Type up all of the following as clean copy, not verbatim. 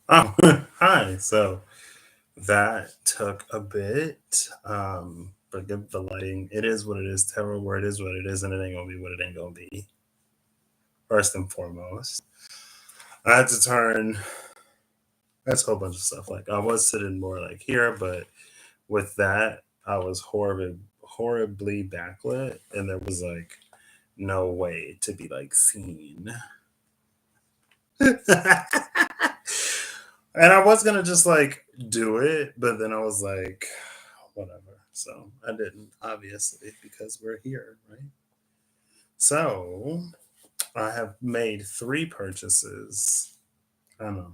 Oh, hi. So that took a bit. But the lighting, it is what it is. Terror where it is what it is, and it ain't gonna be what it ain't gonna be. First and foremost, I had to turn. That's a whole bunch of stuff. Like I was sitting more like here, but with that, I was horribly backlit, and there was like no way to be like seen. And I was gonna just like do it, but then I was like, whatever. So I didn't, obviously, because we're here, right? So I have made three purchases. I don't know.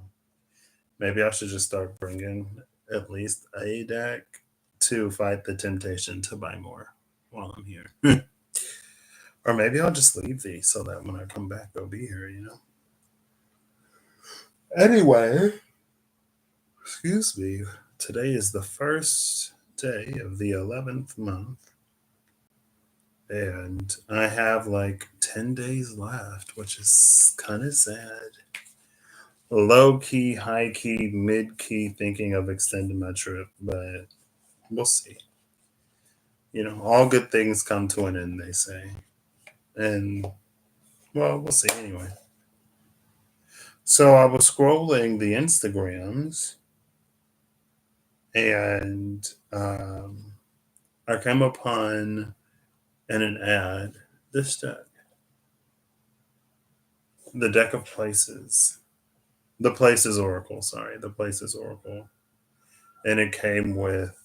Maybe I should just start bringing at least a deck to fight the temptation to buy more while I'm here. Or maybe I'll just leave these so that when I come back, they'll be here. Anyway, excuse me. Today is the first day of the 11th month, and I have like 10 days left, which is kind of sad. Low key, high key, mid key thinking of extending my trip, but we'll see. All good things come to an end, they say. And, well, we'll see anyway. So I was scrolling the Instagrams, and I came upon in an ad this deck, the deck of places, the places oracle. Sorry, the places oracle, and it came with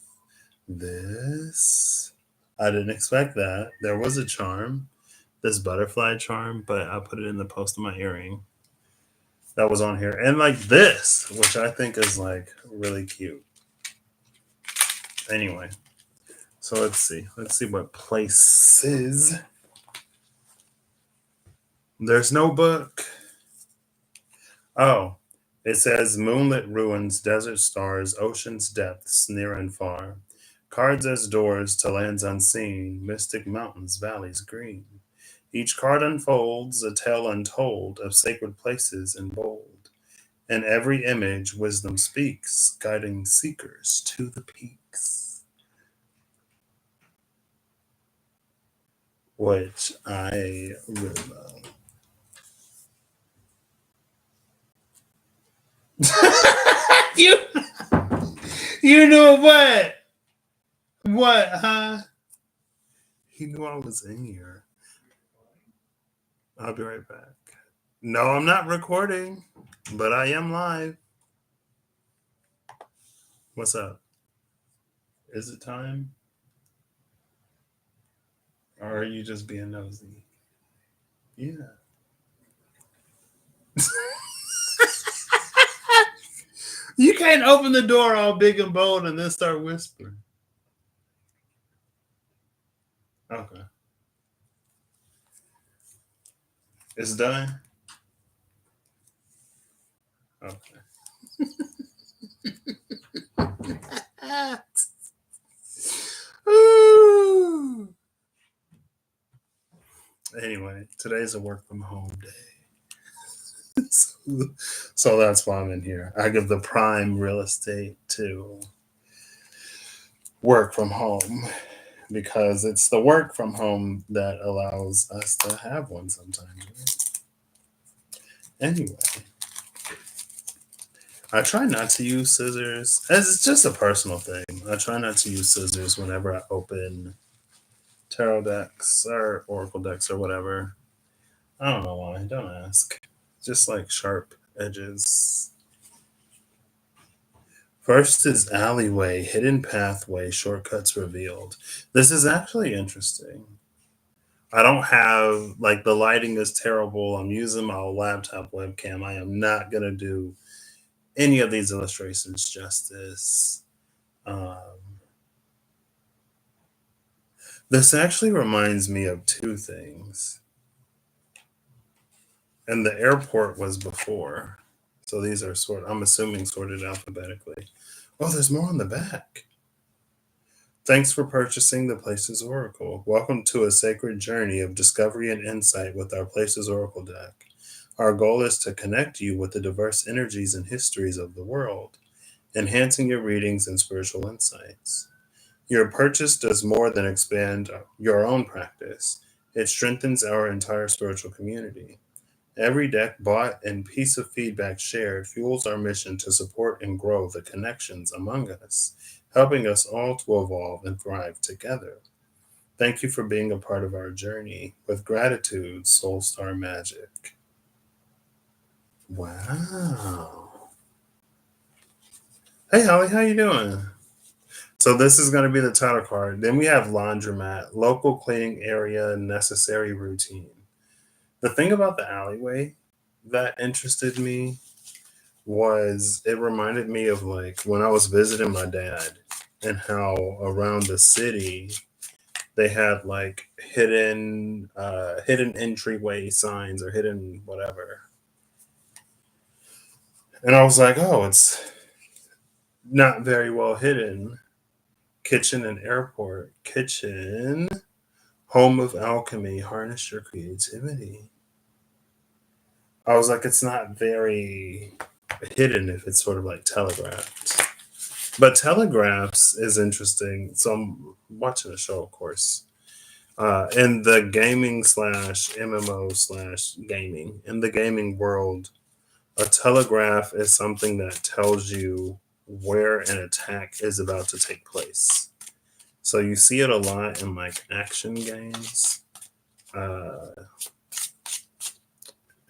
this. I didn't expect that. There was a charm, this butterfly charm, but I put it in the post of my earring that was on here, and like this, which I think is like really cute. Anyway, so let's see. Let's see what places. There's no book. Oh, it says moonlit ruins, desert stars, ocean's depths, near and far. Cards as doors to lands unseen, mystic mountains, valleys green. Each card unfolds a tale untold of sacred places in bold. In every image, wisdom speaks, guiding seekers to the peaks. Which I really love. you, you know what? What, huh? He knew I was in here. I'll be right back. No, I'm not recording, but I am live. What's up? Is it time? Or are you just being nosy? Yeah. You can't open the door all big and bold and then start whispering. Okay. It's done? Okay. Ooh. Anyway, today's a work from home day. So that's why I'm in here. I give the prime real estate to work from home because it's the work from home that allows us to have one sometimes. Right? Anyway, I try not to use scissors, as it's just a personal thing. I try not to use scissors whenever I open tarot decks or oracle decks or whatever. I don't know why. Don't ask. Just like sharp edges. First is alleyway, hidden pathway, shortcuts revealed. This is actually interesting. I don't have like the lighting is terrible. I'm using my laptop webcam. I am not gonna do any of these illustrations justice. Um, this actually reminds me of two things. And the airport was before. So these are I'm assuming sorted alphabetically. Oh, there's more on the back. Thanks for purchasing the Places Oracle. Welcome to a sacred journey of discovery and insight with our Places Oracle deck. Our goal is to connect you with the diverse energies and histories of the world, enhancing your readings and spiritual insights. Your purchase does more than expand your own practice, it strengthens our entire spiritual community. Every deck bought and piece of feedback shared fuels our mission to support and grow the connections among us, helping us all to evolve and thrive together. Thank you for being a part of our journey. With gratitude, Soul Star Magic. Wow. Hey Holly, how you doing? So this is going to be the title card. Then we have laundromat, local cleaning area, necessary routine. The thing about the alleyway that interested me was it reminded me of like when I was visiting my dad and how around the city they had like hidden entryway signs or hidden whatever. And I was like, oh, it's not very well hidden. Kitchen and airport. Kitchen, home of alchemy, harness your creativity. I was like, it's not very hidden if it's sort of like telegraphed. But telegraphs is interesting. So I'm watching a show, of course. In the gaming slash MMO slash gaming, in the gaming world, a telegraph is something that tells you where an attack is about to take place. So you see it a lot in like action games, uh,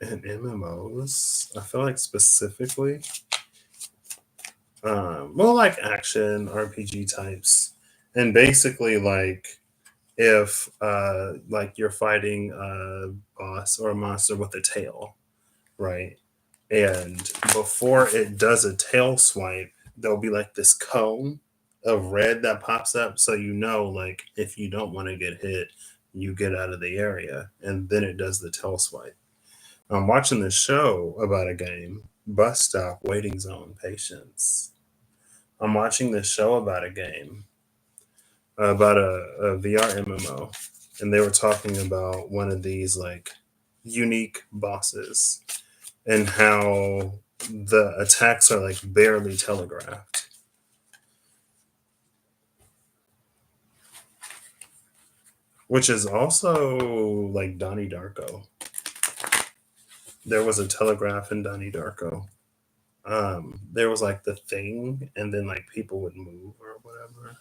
and MMOs. I feel like specifically, well, like action RPG types, and basically like if like you're fighting a boss or a monster with a tail, right? And before it does a tail swipe, there'll be like this cone of red that pops up, so you know, like if you don't want to get hit, you get out of the area, and then it does the tail swipe. I'm watching this show about a game, bus stop, waiting zone, patience. I'm watching this show about a game, about a VR MMO, and they were talking about one of these like unique bosses and how the attacks are like barely telegraphed. Which is also like Donnie Darko. There was a telegraph in Donnie Darko. There was like the thing, and then like people would move or whatever.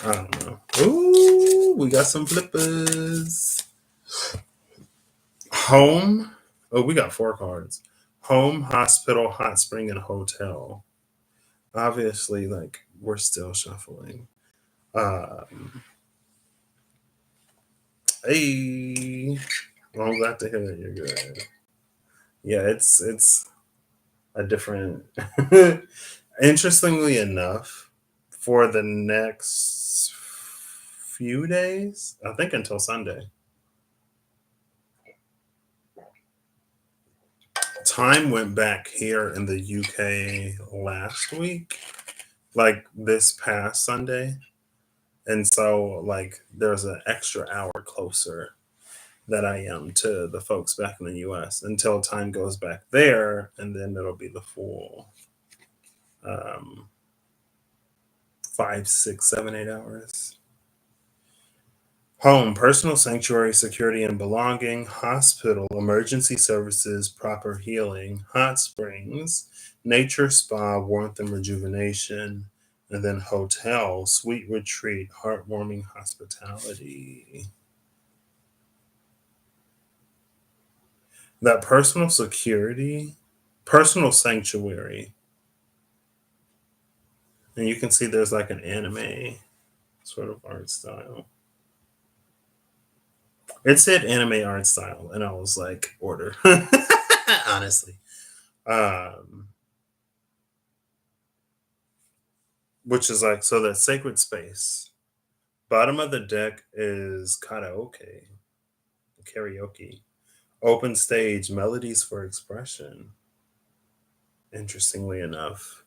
I don't know. Ooh, we got some flippers. Home. Oh, we got four cards. Home, hospital, hot spring, and hotel. Obviously, like we're still shuffling. Um, hey, well, I'm glad to hear that you're good. Yeah, it's a different. Interestingly enough, for the next few days, I think until Sunday, time went back here in the UK last week, like this past Sunday. And so, like, there's an extra hour closer that I am to the folks back in the US until time goes back there, and then it'll be the full um, 5, 6, 7, 8 hours. Home, personal sanctuary, security and belonging, hospital, emergency services, proper healing, hot springs, nature spa, warmth and rejuvenation, and then hotel, sweet retreat, heartwarming hospitality. That personal security, personal sanctuary, and you can see there's like an anime sort of art style. It said anime art style, and I was like, order. Honestly. Um, which is like, so that sacred space. Bottom of the deck is karaoke, karaoke. Open stage, melodies for expression. Interestingly enough.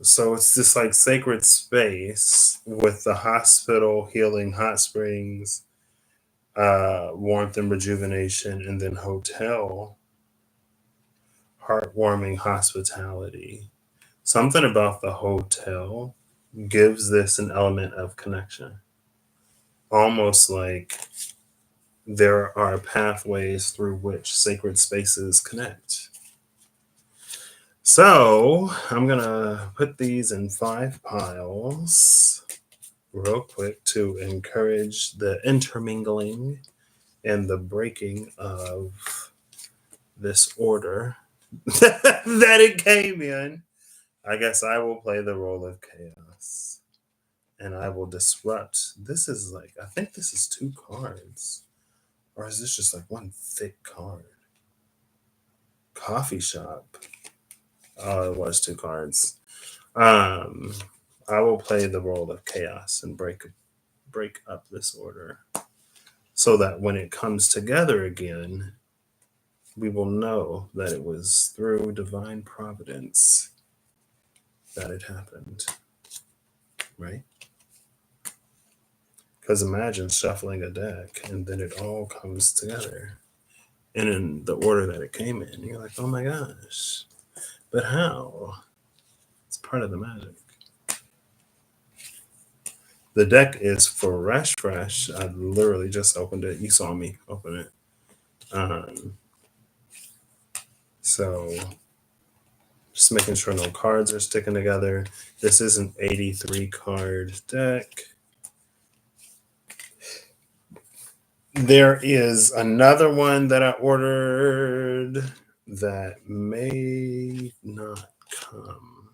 So it's this like sacred space with the hospital, healing, hot springs, warmth and rejuvenation, and then hotel, heartwarming hospitality. Something about the hotel gives this an element of connection, almost like there are pathways through which sacred spaces connect. So I'm gonna put these in 5 piles real quick to encourage the intermingling and the breaking of this order that it came in. I guess I will play the role of chaos and I will disrupt. This is like, I think this is 2 cards. Or is this just like one thick card? Coffee shop. Oh, it was 2 cards. Um, I will play the role of chaos and break up this order so that when it comes together again, we will know that it was through divine providence that it happened, right? Because imagine shuffling a deck and then it all comes together and in the order that it came in. You're like, oh my gosh, but how? It's part of the magic. The deck is fresh. I literally just opened it. You saw me open it. Um, so just making sure no cards are sticking together. This is an 83 card deck. There is another one that I ordered that may not come.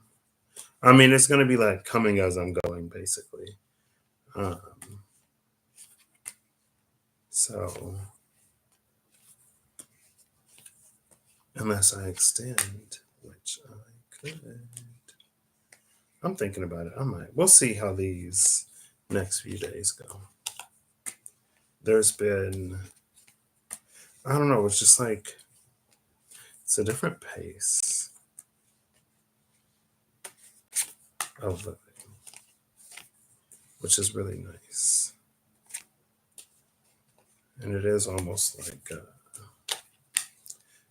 I mean, it's going to be like coming as I'm going, basically. Um, so, unless I extend, which I could. I'm thinking about it. I might. We'll see how these next few days go. There's been, I don't know, it's just like, it's a different pace of living, which is really nice. And it is almost like,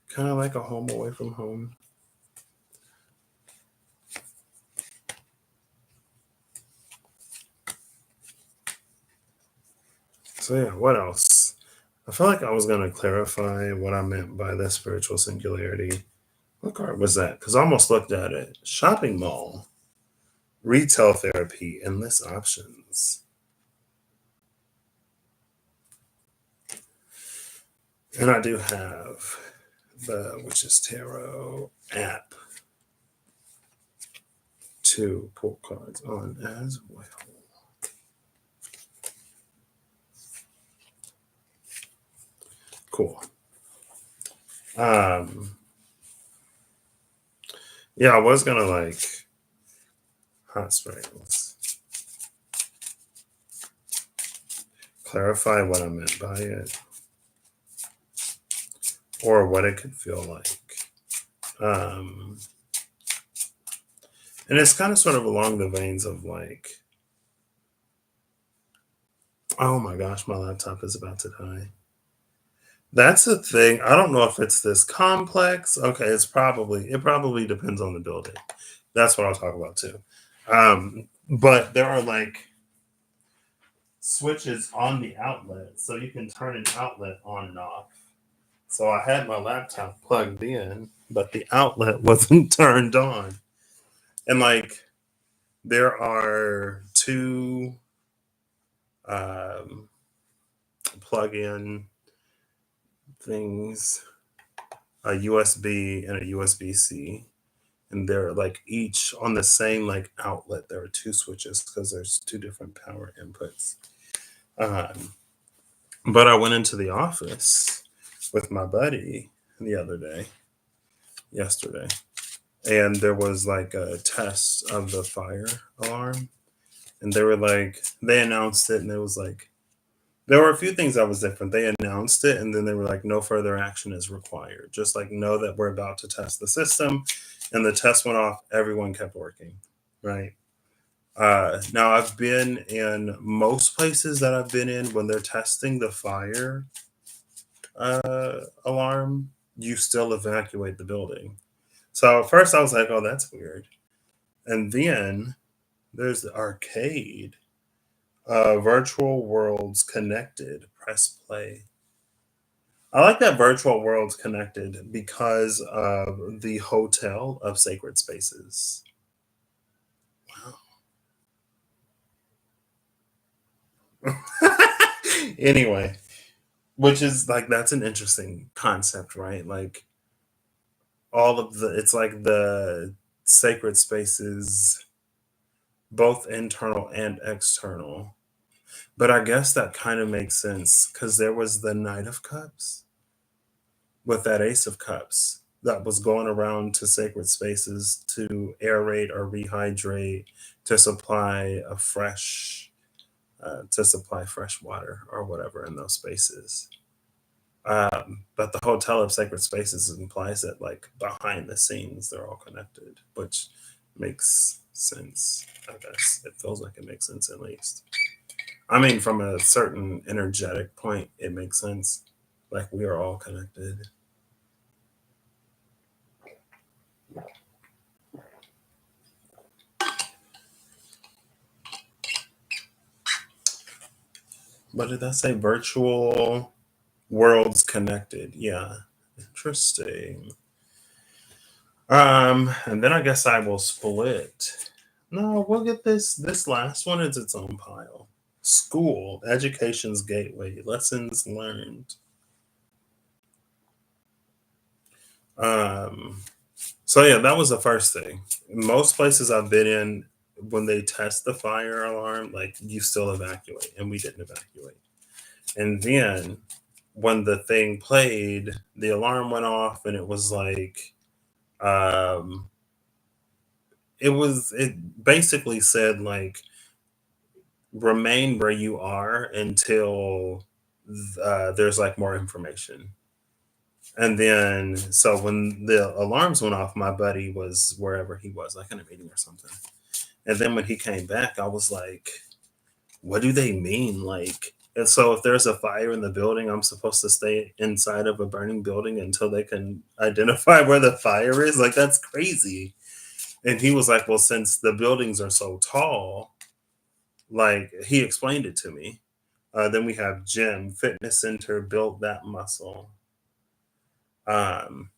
kind of like a home away from home. So yeah, what else? I feel like I was going to clarify what I meant by the spiritual singularity. What card was that? Because I almost looked at it. Shopping mall, retail therapy, endless options. And I do have the Witch's Tarot app to pull cards on as well. Cool. Yeah, I was gonna like hot springs. Clarify what I meant by it. Or what it could feel like. And it's kind of sort of along the veins of like, oh my gosh, my laptop is about to die. That's the thing. I don't know if it's this complex. Okay, it probably depends on the building. That's what I'll talk about too. But there are like switches on the outlet, so you can turn an outlet on and off. So I had my laptop plugged in, but the outlet wasn't turned on. And like there are 2 plug-in things, a USB and a USB-C, and they're like each on the same like outlet. There are 2 switches because there's 2 different power inputs. But I went into the office with my buddy yesterday, and there was like a test of the fire alarm, and they announced it, and it was like there were a few things that was different. They announced it, and then they were like, no further action is required. Just like, know that we're about to test the system. And the test went off. Everyone kept working, right? Now I've been in most places that I've been in when they're testing the fire alarm, you still evacuate the building. So at first I was like, oh, that's weird. And then there's the arcade, virtual worlds connected. Press play. I like that virtual worlds connected because of the hotel of sacred spaces. Wow. Anyway, which is like that's an interesting concept, right? Like all of the it's like the sacred spaces, both internal and external. But I guess that kind of makes sense because there was the Knight of Cups with that Ace of Cups that was going around to sacred spaces to aerate or rehydrate to supply a fresh to supply fresh water or whatever in those spaces. But the Hotel of Sacred Spaces implies that, like, behind the scenes, they're all connected, which makes sense, I guess. It feels like it makes sense at least. I mean, from a certain energetic point, it makes sense. Like, we are all connected. What did I say? Virtual worlds connected. Yeah. Interesting. And then I guess I will split. No, we'll get this last one is its own pile. School, education's gateway, lessons learned. Um, so yeah, that was the first thing. Most places I've been in, when they test the fire alarm, like you still evacuate, and we didn't evacuate. And then when the thing played, the alarm went off, and it was like, um, it basically said like remain where you are until there's like more information. And then, so when the alarms went off, my buddy was wherever he was, like in a meeting or something. And then when he came back, I was like, what do they mean? Like, and so if there's a fire in the building, I'm supposed to stay inside of a burning building until they can identify where the fire is? Like, that's crazy. And he was like, well, since the buildings are so tall, like, he explained it to me. Then we have gym, fitness center, build that muscle. Um,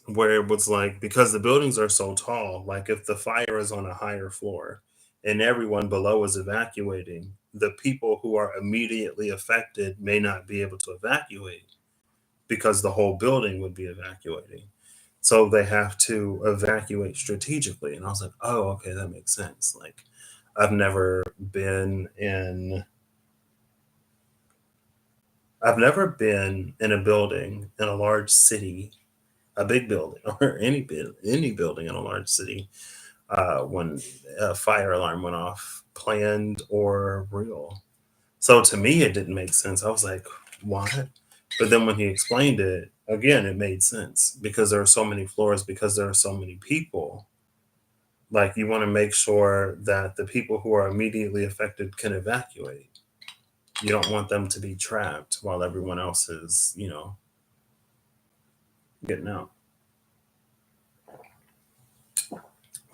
where it was like because the buildings are so tall, like if the fire is on a higher floor and everyone below is evacuating, the people who are immediately affected may not be able to evacuate because the whole building would be evacuating. So they have to evacuate strategically. And I was like, oh, okay, that makes sense. Like I've never been in I've never been in a building in a large city, a big building, or any building in a large city when a fire alarm went off, planned or real. So to me, it didn't make sense. I was like, what? But then when he explained it, again, it made sense because there are so many floors, because there are so many people. Like, you want to make sure that the people who are immediately affected can evacuate. You don't want them to be trapped while everyone else is, getting out. So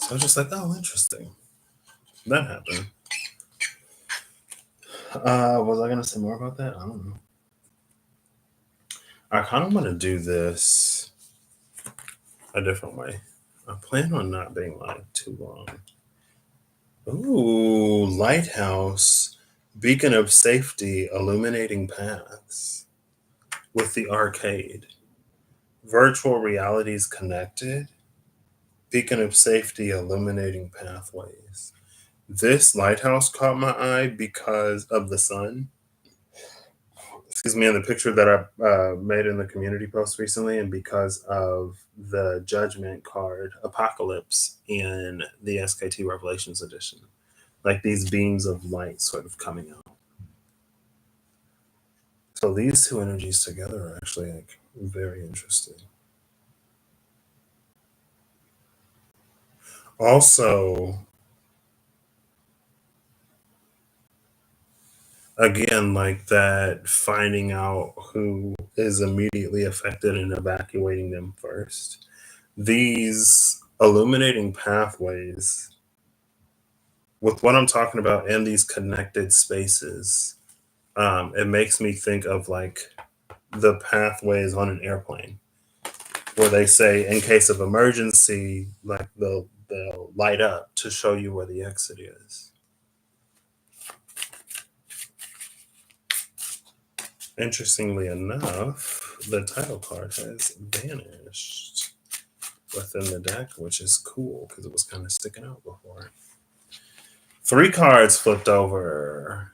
I was just like, oh, interesting. That happened. Was I going to say more about that? I don't know. I kind of want to do this a different way. I plan on not being live too long. Ooh, lighthouse, beacon of safety, illuminating paths with the arcade. Virtual realities connected, beacon of safety, illuminating pathways. This lighthouse caught my eye because of the sun. Excuse me, in the picture that I made in the community post recently, and because of the judgment card Apocalypse in the SKT Revelations edition, like these beams of light sort of coming out. So these two energies together are actually like very interesting. Also, again, like that, finding out who is immediately affected and evacuating them first. These illuminating pathways, with what I'm talking about, and these connected spaces, it makes me think of like the pathways on an airplane where they say in case of emergency, like they'll light up to show you where the exit is. Interestingly enough, the title card has vanished within the deck, which is cool because it was kind of sticking out before. 3 cards flipped over,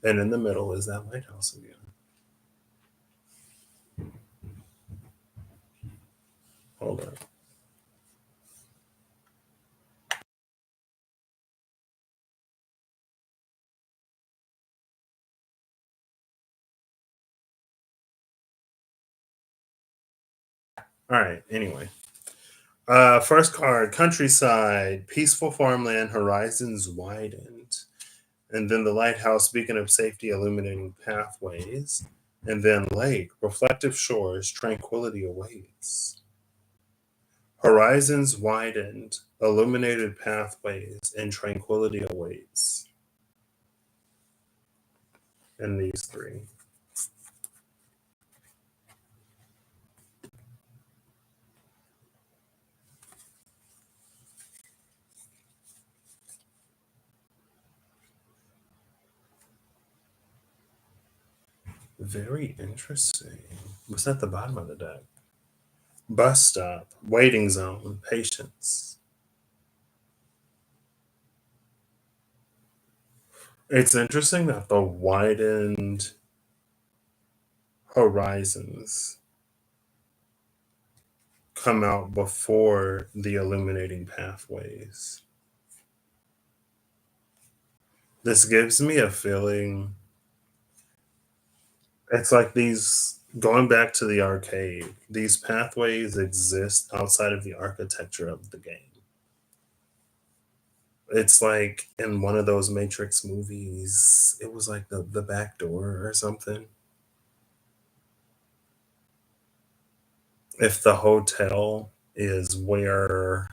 and in the middle is that lighthouse again. Hold on. All right. Anyway, first card: countryside, peaceful farmland, horizons widened, and then the lighthouse, beacon of safety, illuminating pathways, and then lake, reflective shores, tranquility awaits. Horizons widened, illuminated pathways, and tranquility awaits. In these 3. Very interesting. What's at the bottom of the deck? Bus stop, waiting zone, patience. It's interesting that the widened horizons come out before the illuminating pathways. This gives me a feeling it's like these, going back to the arcade, these pathways exist outside of the architecture of the game. It's like in one of those Matrix movies, it was like the back door or something. If the hotel is where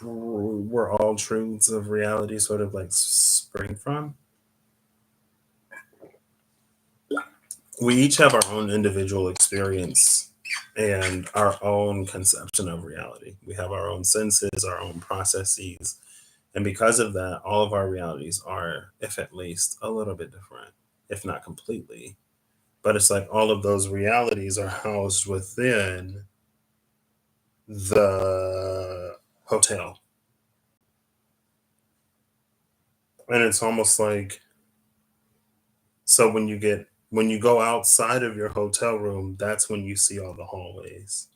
where all truths of reality sort of like spring from, we each have our own individual experience and our own conception of reality. We have our own senses, our own processes. And because of that, all of our realities are, if at least, a little bit different, if not completely. But it's like all of those realities are housed within the hotel. And it's almost like, so when you go outside of your hotel room, that's when you see all the hallways.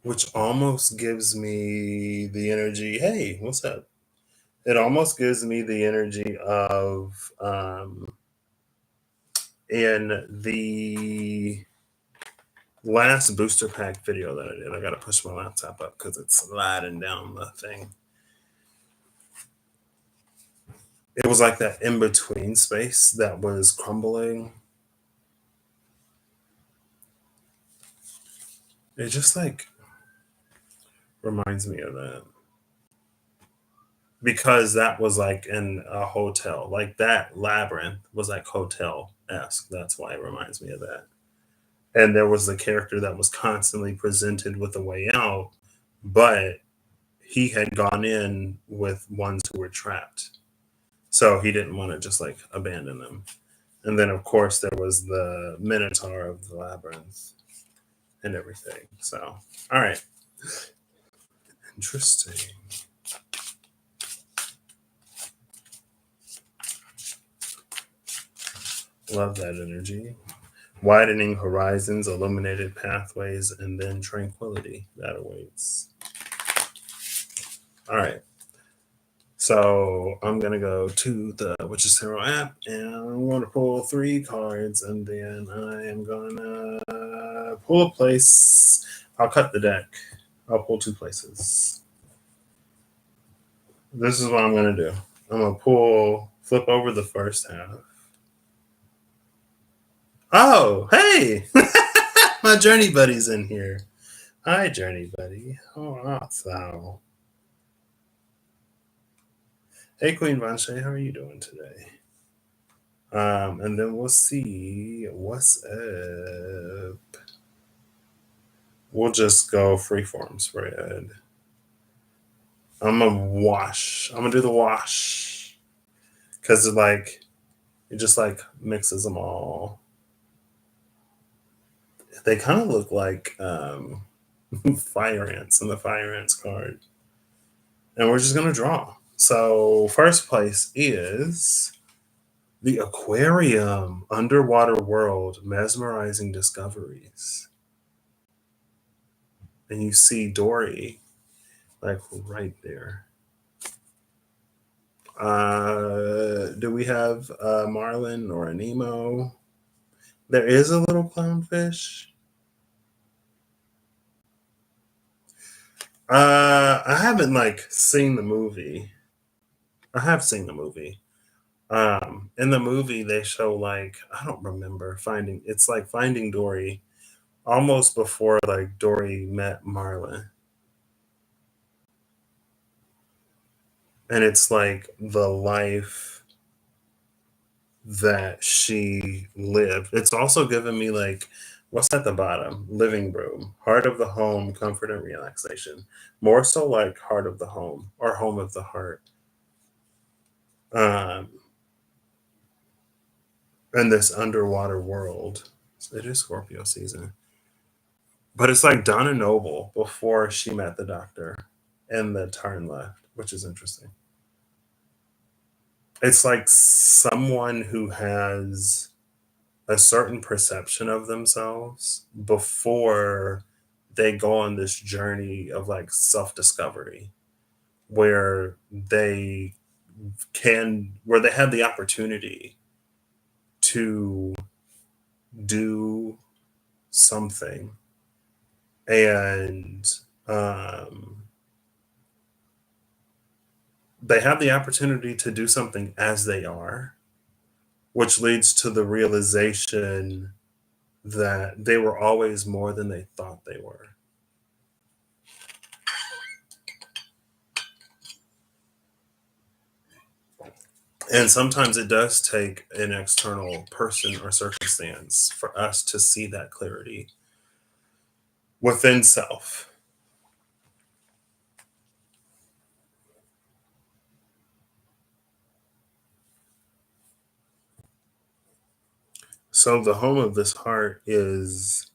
Which almost gives me the energy, hey, what's up? It almost gives me the energy of in the last booster pack video that I did. I gotta push my laptop up because it's sliding down the thing. It was like that in between space that was crumbling. It just like reminds me of that because that was like in a hotel, like that labyrinth was like hotel esque. That's why it reminds me of that. And there was the character that was constantly presented with a way out, but he had gone in with ones who were trapped. So he didn't want to just like abandon them. And then, of course, there was the Minotaur of the Labyrinth and everything. So, all right. Interesting. Love that energy. Widening horizons, illuminated pathways, and then tranquility that awaits. All right. So I'm gonna go to the Witches Tarot app and I'm gonna pull 3 cards and then I am gonna pull a place. I'll cut the deck. I'll pull two places. This is what I'm going to do. I'm going to flip over the first half. Oh, hey! My journey buddy's in here. Hi, journey buddy. How art thou? Hey, Queen Vanshay, how are you doing today? And then we'll see what's up. We'll just go freeform spread. I'm gonna wash. I'm gonna do the wash because it just like mixes them all. They kind of look like fire ants in the fire ants card, and we're just gonna draw. So first place is the aquarium, underwater world, mesmerizing discoveries, and you see Dory like right there. Do we have a marlin or a Nemo? There is a little clownfish. I haven't like seen the movie. I have seen the movie. In the movie they show like I don't remember finding. It's like Finding Dory, almost before like Dory met Marlin, and it's like the life that she lived. It's also given me like what's at the bottom? Living room, heart of the home, comfort and relaxation. More so like heart of the home or home of the heart. Um, in this underwater world. It is Scorpio season. But it's like Donna Noble before she met the doctor and the turn left, which is interesting. It's like someone who has a certain perception of themselves before they go on this journey of like self discovery where where they have the opportunity to do something and um, they have the opportunity to do something as they are, which leads to the realization that they were always more than they thought they were. And sometimes it does take an external person or circumstance for us to see that clarity within self. So the home of this heart is,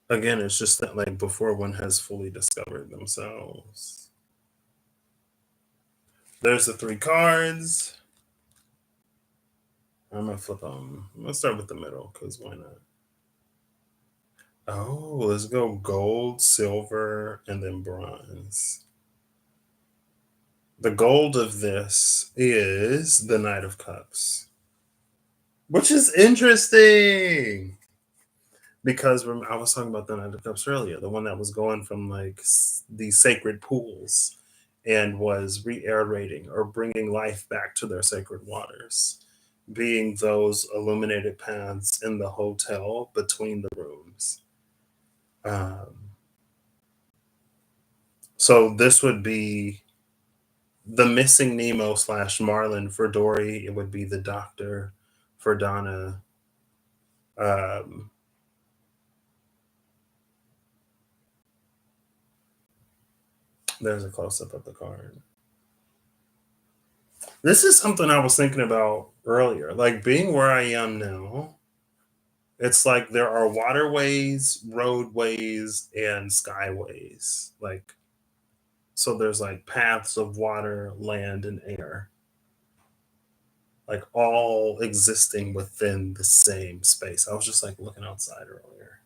again, it's just that like before one has fully discovered themselves. There's the three cards. I'm gonna flip them. Let's start with the middle because why not? Oh, let's go gold, silver, and then bronze. The gold of this is the Knight of Cups, which is interesting because I was talking about the Knight of Cups earlier, the one that was going from like these sacred pools and was re-aerating or bringing life back to their sacred waters, being those illuminated paths in the hotel between the rooms. Um, so this would be the missing Nemo slash Marlin for Dory. It would be the Doctor for Donna. Um, there's a close up of the card. This is something I was thinking about earlier. Like being where I am now, it's like there are waterways, roadways, and skyways. Like, so there's like paths of water, land, and air, like all existing within the same space. I was just like looking outside earlier.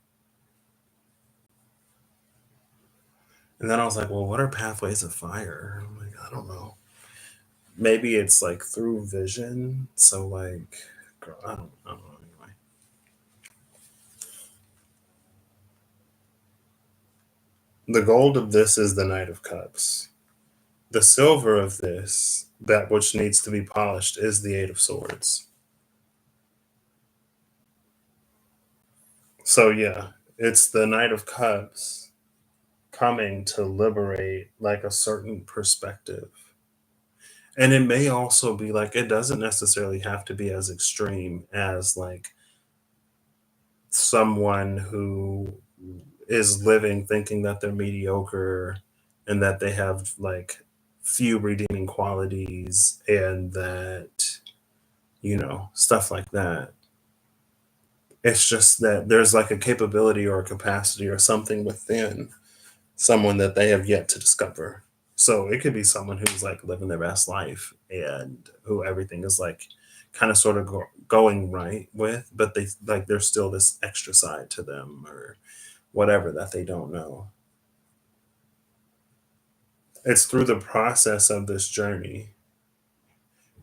And then I was like, well, what are pathways of fire? I'm like, I don't know. Maybe it's like through vision. So like, girl, I don't know anyway. The gold of this is the Knight of Cups. The silver of this, that which needs to be polished, is the Eight of Swords. So, yeah, it's the Knight of Cups coming to liberate like a certain perspective. And it may also be like, it doesn't necessarily have to be as extreme as like someone who is living thinking that they're mediocre and that they have like few redeeming qualities and that, stuff like that. It's just that there's like a capability or a capacity or something within someone that they have yet to discover. So it could be someone who's like living their best life and who everything is like kind of sort of going right with, but they like there's still this extra side to them or whatever that they don't know. It's through the process of this journey.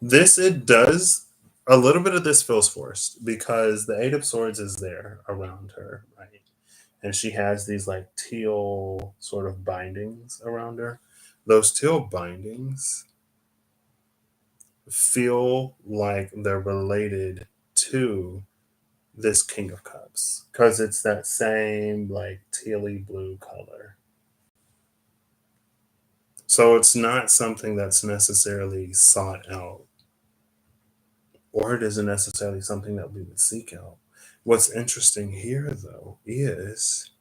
This it does a little bit of this feels forced because the Eight of Swords is there around her, right? And she has these like teal sort of bindings around her. Those teal bindings feel like they're related to this King of Cups because it's that same like tealy blue color. So it's not something that's necessarily sought out, or it isn't necessarily something that we would seek out. What's interesting here, though, is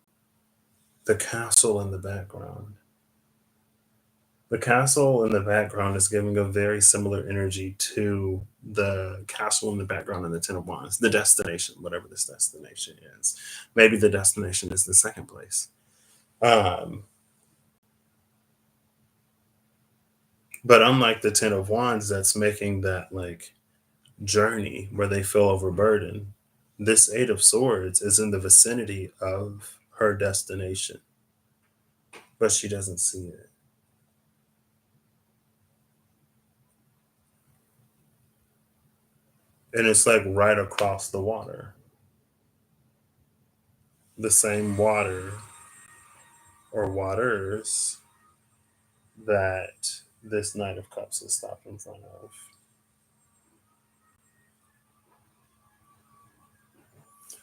the castle in the background. The castle in the background is giving a very similar energy to the castle in the background in the Ten of Wands, the destination, whatever this destination is. Maybe the destination is the second place. Um, but unlike the Ten of Wands that's making that like journey where they feel overburdened, this Eight of Swords is in the vicinity of her destination, but she doesn't see it. And it's like right across the water, the same water or waters that this Knight of Cups is stopped in front of.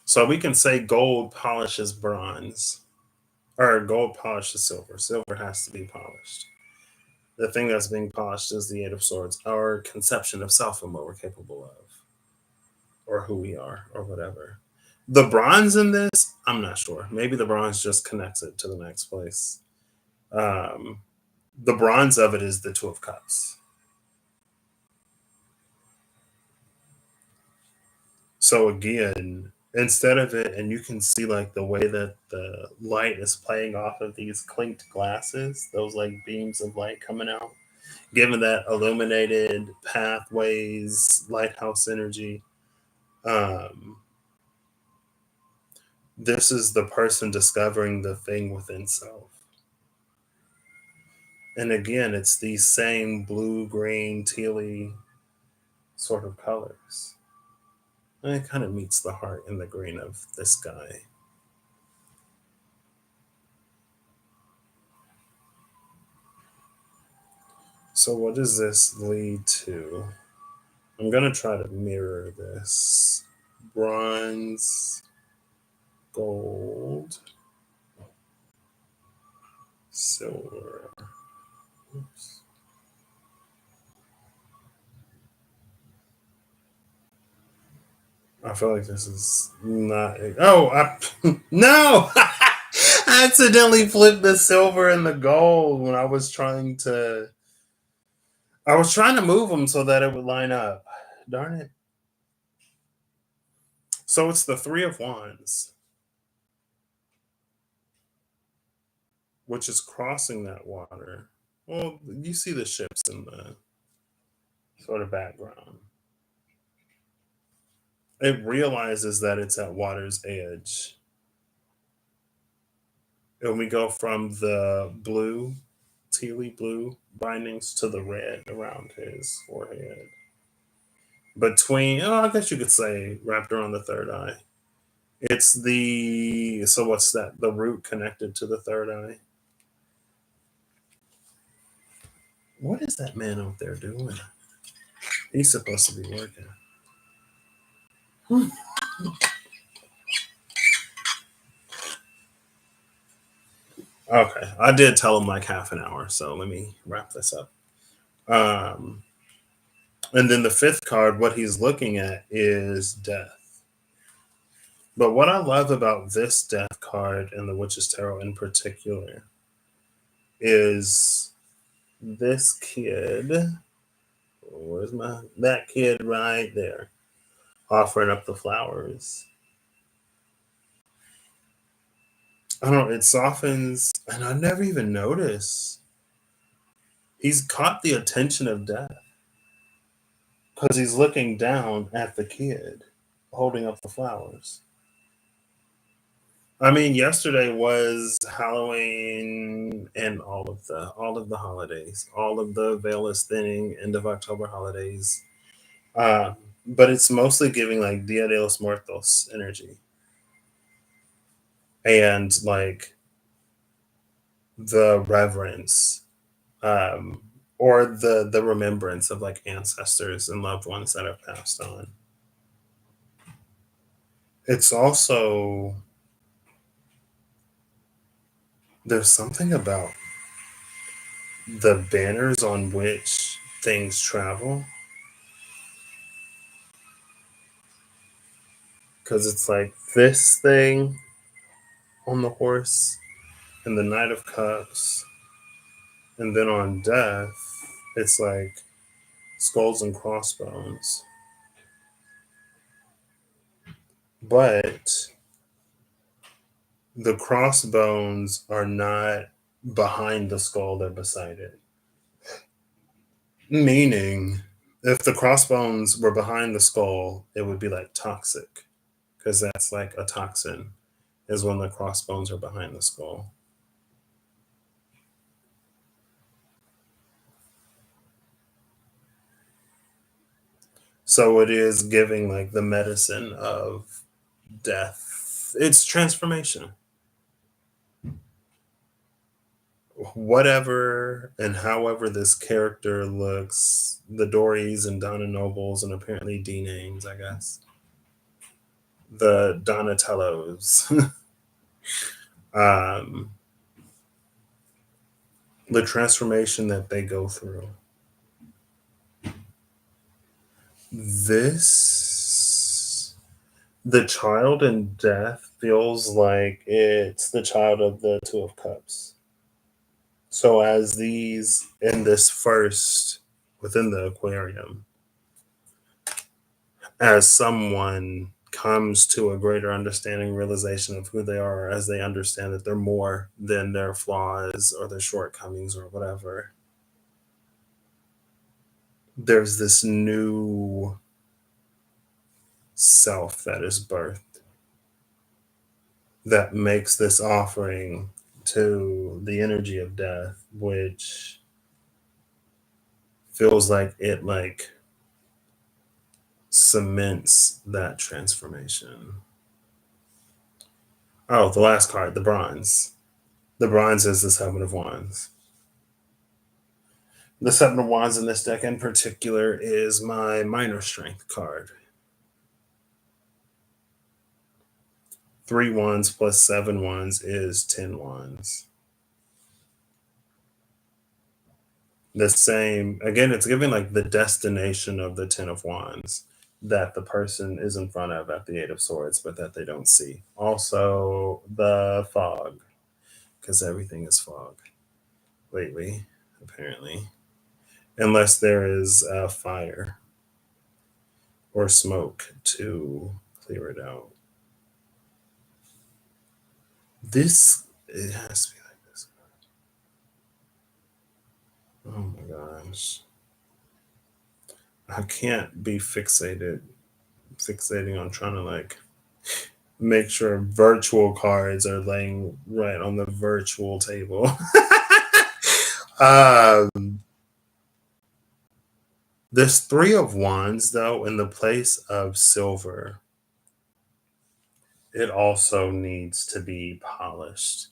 So we can say gold polishes bronze, or gold polishes silver. Silver has to be polished. The thing that's being polished is the Eight of Swords, our conception of self and what we're capable of, or who we are, or whatever. The bronze in this, I'm not sure. Maybe the bronze just connects it to the next place. Um, the bronze of it is the Two of Cups. So again, instead of it, and you can see like the way that the light is playing off of these clinked glasses, those like beams of light coming out, given that illuminated pathways, lighthouse energy. Um, this is the person discovering the thing within self. And again, it's these same blue, green, tealy sort of colors. And it kind of meets the heart in the green of this guy. So, what does this lead to? I'm going to try to mirror this bronze, gold, silver. Oops. I feel like this is not. Oh, no! I accidentally flipped the silver and the gold when I was trying to. I was trying to move them so that it would line up. Darn it. So it's the Three of Wands, which is crossing that water. Well, you see the ships in the sort of background. It realizes that it's at water's edge. And we go from the blue, tealy blue bindings to the red around his forehead. Between, oh, I guess you could say wrapped around the third eye. It's the, so what's that? The root connected to the third eye. What is that man out there doing? He's supposed to be working. Hmm. Okay, I did tell him like half an hour, so let me wrap this up. Um, and then the fifth card, what he's looking at is death. But what I love about this death card and the Witch's Tarot in particular is this kid. Where's my that kid right there offering up the flowers? I don't know, it softens, and I never even noticed. He's caught the attention of death because he's looking down at the kid holding up the flowers. I mean, yesterday was Halloween and all of the holidays, all of the veil is thinning, end of October holidays. Uh, but it's mostly giving like Dia de los Muertos energy and like the reverence, um, or the remembrance of like ancestors and loved ones that have passed on. It's also there's something about the banners on which things travel because it's like this thing on the horse and the Knight of Cups, and then on Death, it's like skulls and crossbones. But the crossbones are not behind the skull, they're beside it. Meaning, if the crossbones were behind the skull, it would be like toxic, because that's like a toxin, is when the crossbones are behind the skull. So it is giving like the medicine of death. It's transformation. Whatever and however this character looks, the Dories and Donna Nobles and apparently D names, I guess. The Donatellos. um, the transformation that they go through. This the child in death feels like it's the child of the Two of Cups. So as these in this first within the aquarium, as someone comes to a greater understanding, realization of who they are, as they understand that they're more than their flaws or their shortcomings or whatever, there's this new self that is birthed that makes this offering to the energy of death, which feels like it like cements that transformation. Oh, the last card, the bronze. The bronze is the Seven of Wands. The Seven of Wands in this deck in particular is my minor strength card. 3 wands plus 7 wands is 10 wands. The same, again, it's giving like the destination of the 10 of wands that the person is in front of at the 8 of swords, but that they don't see. Also, the fog, because everything is fog lately, apparently, unless there is fire or smoke to clear it out. This it has to be like this. Oh my gosh. I can't be fixating on trying to like make sure virtual cards are laying right on the virtual table. um this 3 of wands though in the place of silver, it also needs to be polished.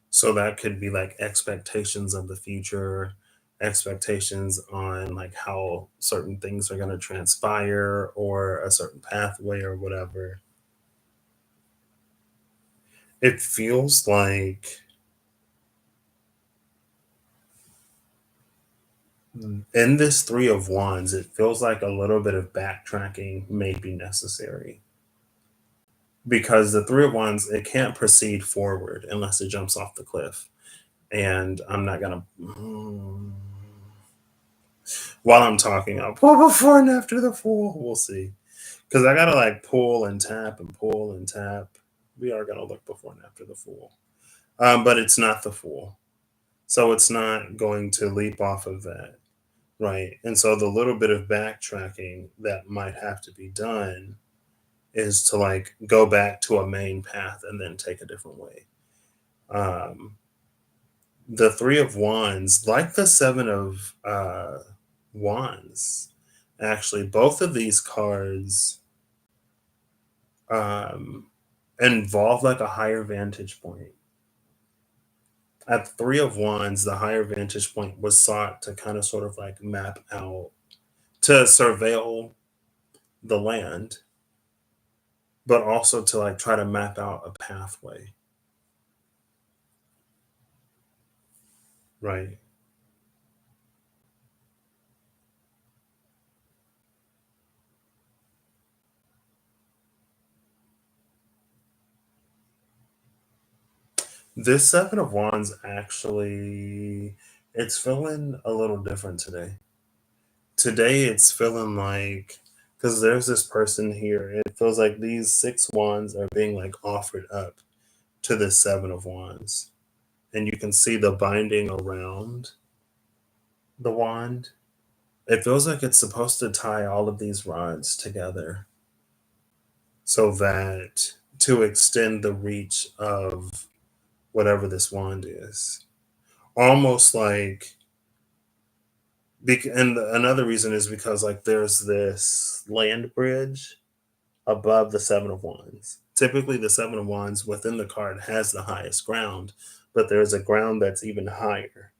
So that could be like expectations of the future, expectations on like how certain things are going to transpire or a certain pathway or whatever. It feels like in this Three of Wands, it feels like a little bit of backtracking may be necessary because the Three of Wands, it can't proceed forward unless it jumps off the cliff. And I'm not gonna. While I'm talking, I'll pull before and after the Fool. We'll see, because I gotta like pull and tap and pull and tap. We are gonna look before and after the Fool, but it's not the Fool, so it's not going to leap off of that, right? And so the little bit of backtracking that might have to be done is to like go back to a main path and then take a different way. Um, the Three of Wands, like the Seven of Wands, actually, both of these cards um, involve like a higher vantage point. At the Three of Wands, the higher vantage point was sought to kind of sort of like map out, to surveil the land, but also to like try to map out a pathway, right? This Seven of Wands actually, it's feeling a little different today. Today it's feeling like, because there's this person here, it feels like these six wands are being like offered up to the Seven of Wands. And you can see the binding around the wand. It feels like it's supposed to tie all of these rods together so that to extend the reach of whatever this wand is. Almost like, and another reason is because like there's this land bridge above the Seven of Wands. Typically, the Seven of Wands within the card has the highest ground, but there's a ground that's even higher.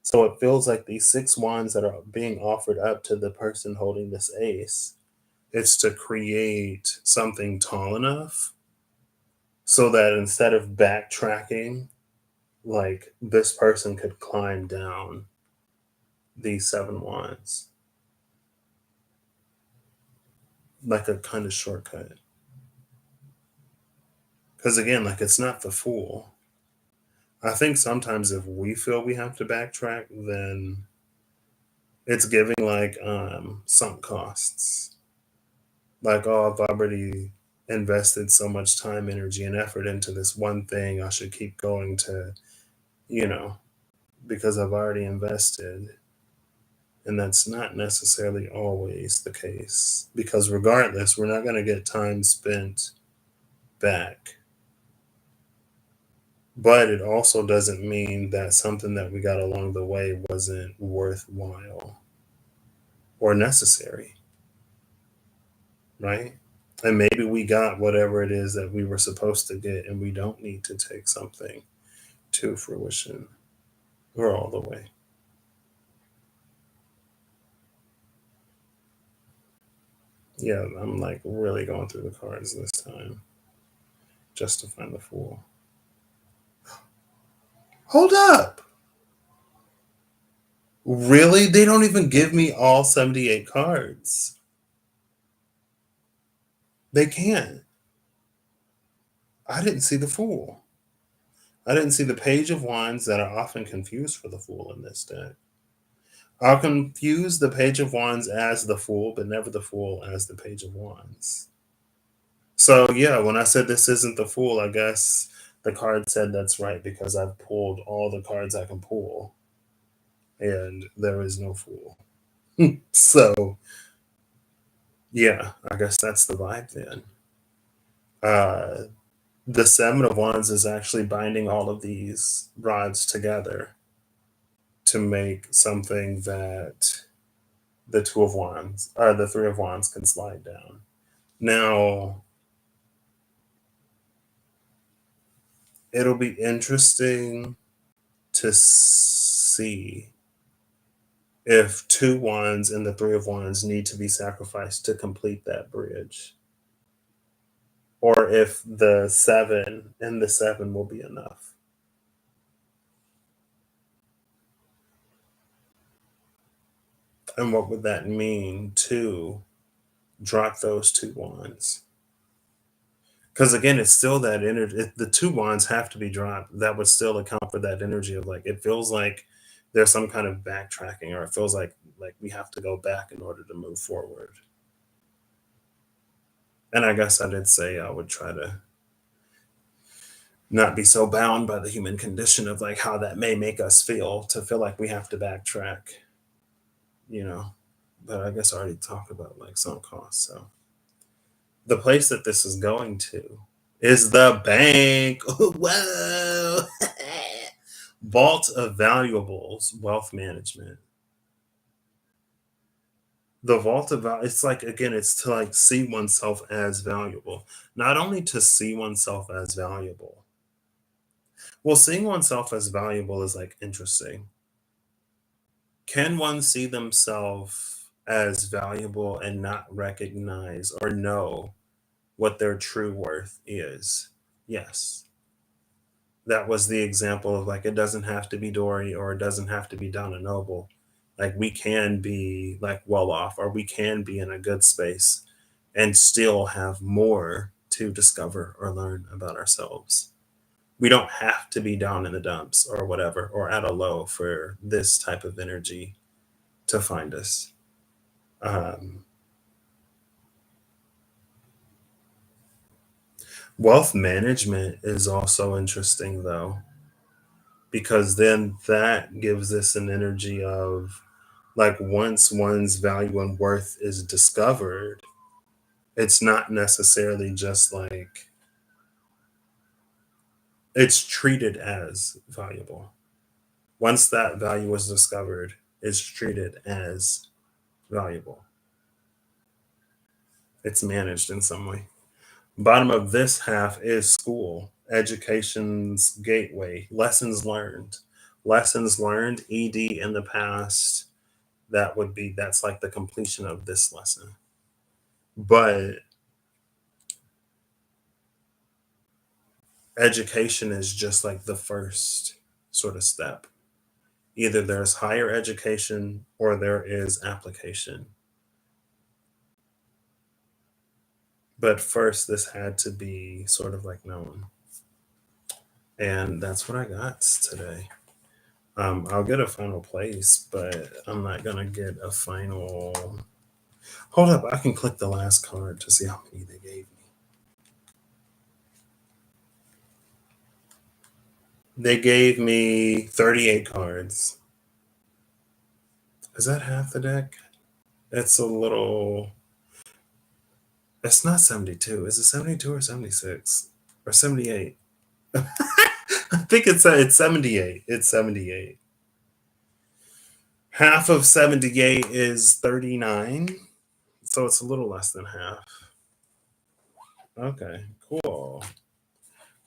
So it feels like these six wands that are being offered up to the person holding this ace, it's to create something tall enough so that instead of backtracking, like this person could climb down these seven wands like a kind of shortcut. Because again, like it's not the Fool. I think sometimes if we feel we have to backtrack, then it's giving like sunk costs. Like, oh, I've already invested so much time, energy, and effort into this one thing. I should keep going to, you know, because I've already invested. And that's not necessarily always the case. Because regardless, we're not going to get time spent back. But it also doesn't mean that something that we got along the way wasn't worthwhile or necessary, right? And maybe we got whatever it is that we were supposed to get, and we don't need to take something to fruition or all the way. Yeah, I'm like really going through the cards this time just to find the Fool. Hold up. Really? They don't even give me all 78 cards. They can't. I didn't see the Fool. I didn't see the Page of Wands that are often confused for the Fool in this deck. I'll confuse the Page of Wands as the Fool, but never the Fool as the Page of Wands. So yeah, when I said this isn't the Fool, I guess the card said that's right because I've pulled all the cards I can pull, and there is no Fool. So yeah, I guess that's the vibe then. Uh, the Seven of Wands is actually binding all of these rods together to make something that the Two of Wands or the Three of Wands can slide down. Now, it'll be interesting to see if two wands and the three of wands need to be sacrificed to complete that bridge, or if the seven and the seven will be enough. And what would that mean to drop those two wands? Because again, it's still that energy. The two wands have to be dropped. That would still account for that energy of like it feels like there's some kind of backtracking, or it feels like we have to go back in order to move forward. And I guess I did say I would try to not be so bound by the human condition of like how that may make us feel to feel like we have to backtrack, you know. But I guess I already talked about like sunk costs. So the place that this is going to is the bank. Whoa. Vault of valuables, wealth management. The vault of it's like again, it's to like see oneself as valuable. Not only to see oneself as valuable. Well, seeing oneself as valuable is like interesting. Can one see themselves as valuable and not recognize or know what their true worth is? Yes. That was the example of like it doesn't have to be Dory or it doesn't have to be Donna Noble. Like we can be like well off or we can be in a good space and still have more to discover or learn about ourselves. We don't have to be down in the dumps or whatever or at a low for this type of energy to find us. Um, Wealth management is also interesting though, because then that gives us an energy of like once one's value and worth is discovered, it's not necessarily just like it's treated as valuable. Once that value is discovered, it's treated as valuable. It's managed in some way. Bottom of this half is school, education's gateway, lessons learned. Lessons learned, ED in the past, that's like the completion of this lesson. But education is just like the first sort of step. Either there's higher education or there is application. But first, this had to be sort of like known. And that's what I got today. I'll get a final place, but I'm not gonna get a final. Hold up, I can click the last card to see how many they gave me. They gave me 38 cards. Is that half the deck? It's a little. It's not 72. Is it 72 or 76 or 78? I think it's 78. It's 78. Half of 78 is 39, so it's a little less than half. Okay, cool.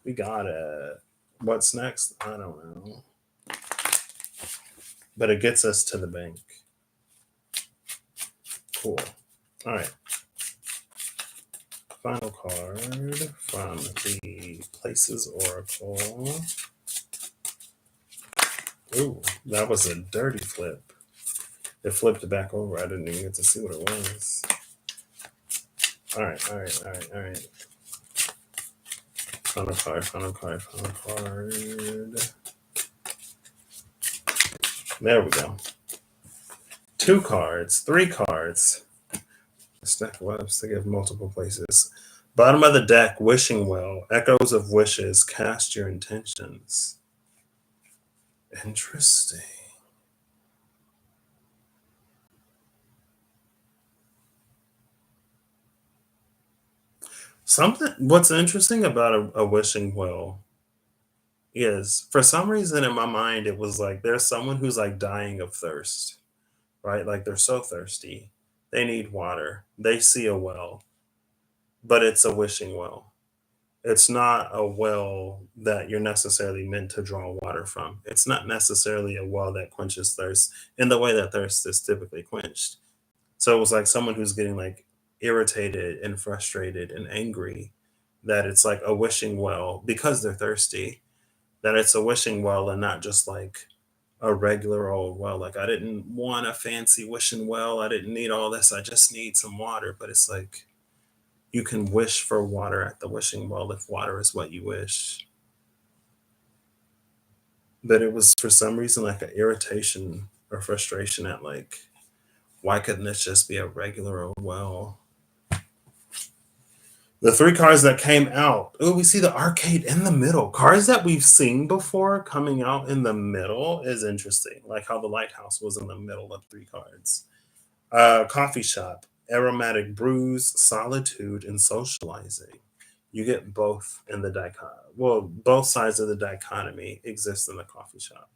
We got it. What's next? I don't know. But it gets us to the bank. Cool. All right. Final card from the Places Oracle. Ooh, that was a dirty flip. It flipped back over. I didn't even get to see what it was. All right, all right, all right, all right. Final card, final card, final card. There we go. Two cards, three cards. Stack webs to give multiple places. Bottom of the deck, wishing well. Echoes of wishes. Cast your intentions. Interesting. Something. What's interesting about a wishing well is, for some reason in my mind, it was like there's someone who's like dying of thirst, right? Like they're so thirsty, they need water. They see a well, but it's a wishing well. it's not a well that you're necessarily meant to draw water from. It's not necessarily a well that quenches thirst in the way that thirst is typically quenched. So it was like someone who's getting like irritated and frustrated and angry, that it's like a wishing well because they're thirsty, that it's a wishing well and not just like a regular old well. Like, I didn't want a fancy wishing well. I didn't need all this. I just need some water. But it's like you can wish for water at the wishing well if water is what you wish. But it was for some reason like an irritation or frustration at like, why couldn't this just be a regular old well? The three cards that came out. Oh, we see the arcade in the middle. Cards that we've seen before coming out in the middle is interesting. Like how the lighthouse was in the middle of three cards. Coffee shop, aromatic brews, solitude, and socializing. You get both in the dichotomy. Well, both sides of the dichotomy exist in the coffee shop.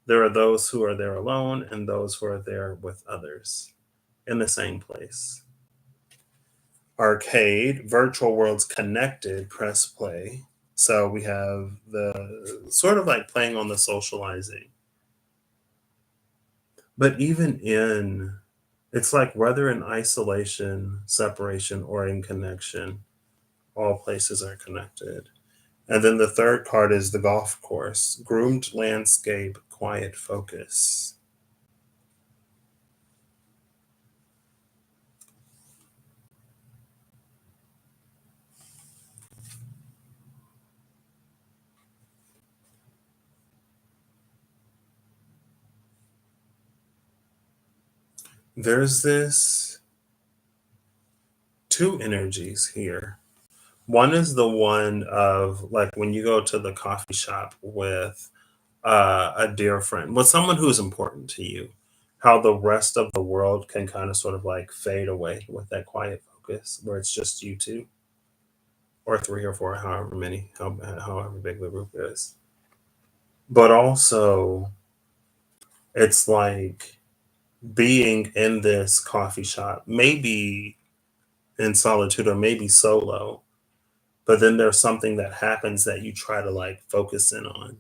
There are those who are there alone and those who are there with others in the same place. Arcade, virtual worlds connected, press play. So we have the sort of like playing on the socializing. But even in, it's like whether in isolation, separation, or in connection, all places are connected. And then the third card is the golf course, groomed landscape, quiet focus. There's this two energies here. One is the one of like when you go to the coffee shop with a dear friend, with someone who's important to you, how the rest of the world can kind of sort of like fade away with that quiet focus where it's just you two or three or four, however many, however big the group is. But also, it's like being in this coffee shop, maybe in solitude or maybe solo, but then there's something that happens that you try to like focus in on.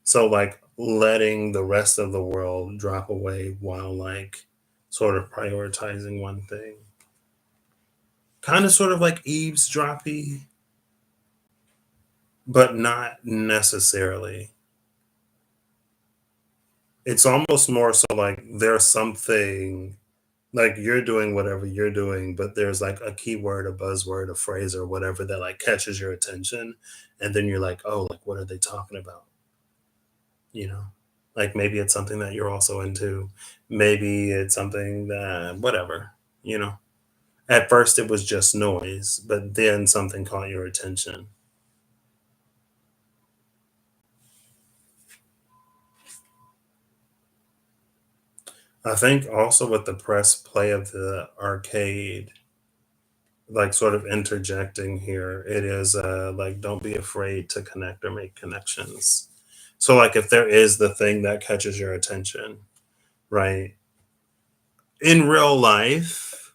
So like letting the rest of the world drop away while like sort of prioritizing one thing. Kind of sort of like eavesdroppy, but not necessarily. It's almost more so like there's something like you're doing whatever you're doing, but there's like a keyword, a buzzword, a phrase, or whatever that like catches your attention. And then you're like, oh, like what are they talking about? You know, like maybe it's something that you're also into. Maybe it's something that, whatever, you know. At first, it was just noise, but then something caught your attention. I think also with the press play of the arcade, like sort of interjecting here, it is like don't be afraid to connect or make connections. So, like, if there is the thing that catches your attention, right? In real life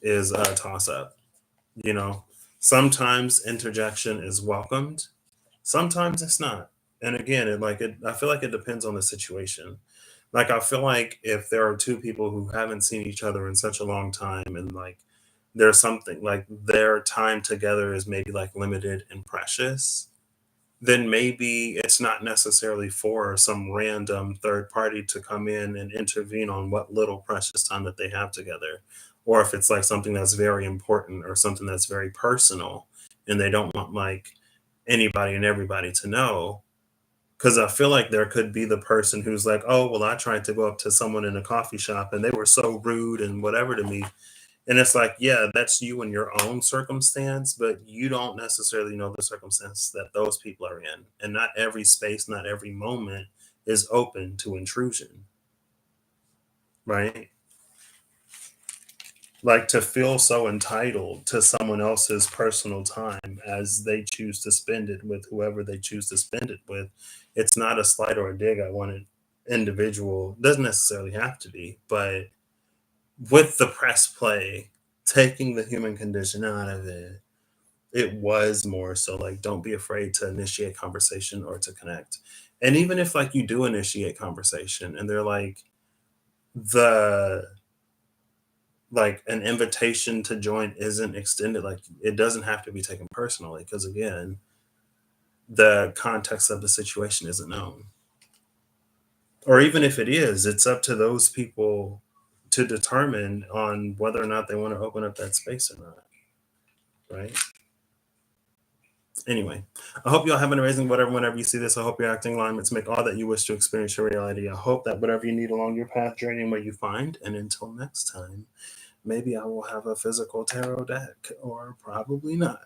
is a toss up. You know, sometimes interjection is welcomed, sometimes it's not. And again, I feel like it depends on the situation. Like I feel like if there are two people who haven't seen each other in such a long time and like there's something like their time together is maybe like limited and precious, then maybe it's not necessarily for some random third party to come in and intervene on what little precious time that they have together. Or if it's like something that's very important or something that's very personal and they don't want like anybody and everybody to know. Because I feel like there could be the person who's like, oh, well, I tried to go up to someone in a coffee shop and they were so rude and whatever to me. And it's like, yeah, that's you in your own circumstance, but you don't necessarily know the circumstance that those people are in. And not every space, not every moment is open to intrusion, right? Like to feel so entitled to someone else's personal time as they choose to spend it with whoever they choose to spend it with. It's not a slight or a dig. I want an individual, doesn't necessarily have to be, but with the press play taking the human condition out of it, it was more so like, don't be afraid to initiate conversation or to connect. And even if like you do initiate conversation and they're the like an invitation to join isn't extended, like it doesn't have to be taken personally because again, the context of the situation isn't known. Or even if it is, it's up to those people to determine on whether or not they want to open up that space or not, right? Anyway, I hope y'all have an amazing whatever whenever you see this. I hope you're acting alignments make all that you wish to experience your reality. I hope that whatever you need along your path, journey, and where you find. And until next time, maybe I will have a physical tarot deck, or probably not.